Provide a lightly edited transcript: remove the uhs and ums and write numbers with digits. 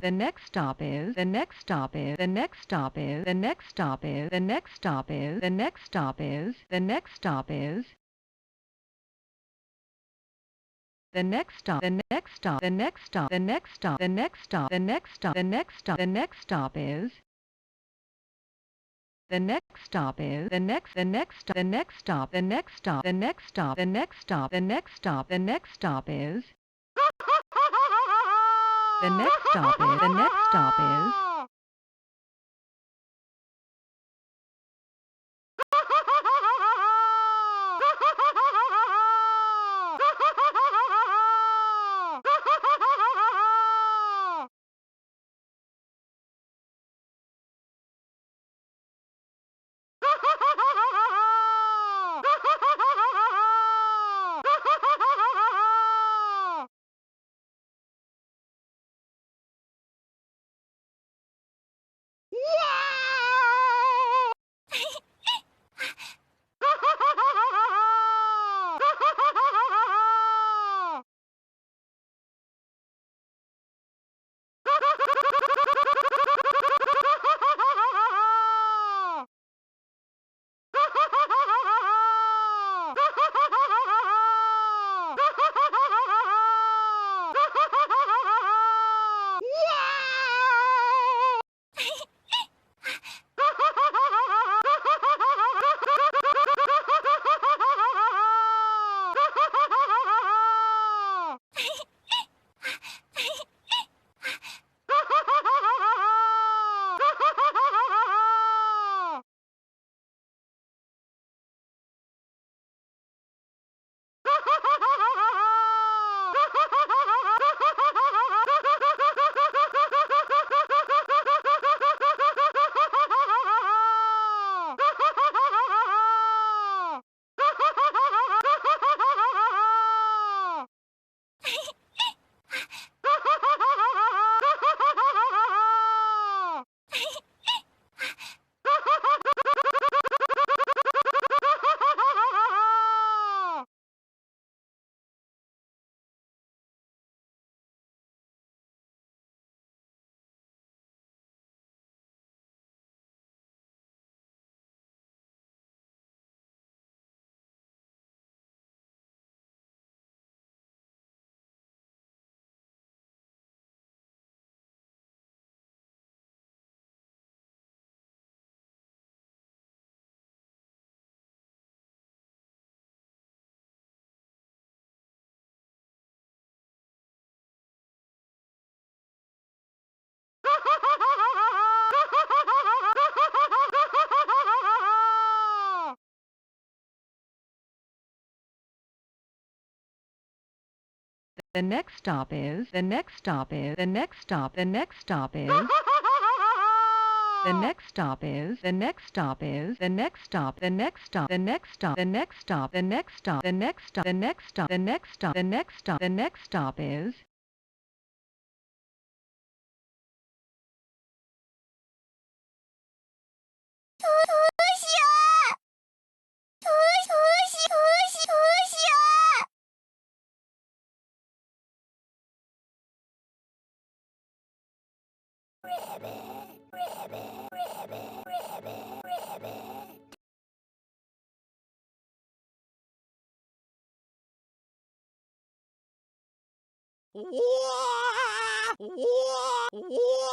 The next stop is. The next stop is. The next stop is. The next stop is. The next stop is. The next stop is. The next stop is. The next stop. The next stop. The next stop. The next stop. The next stop. The next stop. The next stop. The next stop is. The next stop is. The next stop. The next stop. The next stop. The next stop. The next stop. The next stop. The next stop is. The next stop is. The next stop is. The next stop is. The next stop is. The next stop. The next stop is. The next stop is. The next stop is. The next stop. The next stop. The next stop. The next stop. The next stop. The next stop. The next stop. The next stop. The next stop. The next stop is. Wah! Wah! Wah!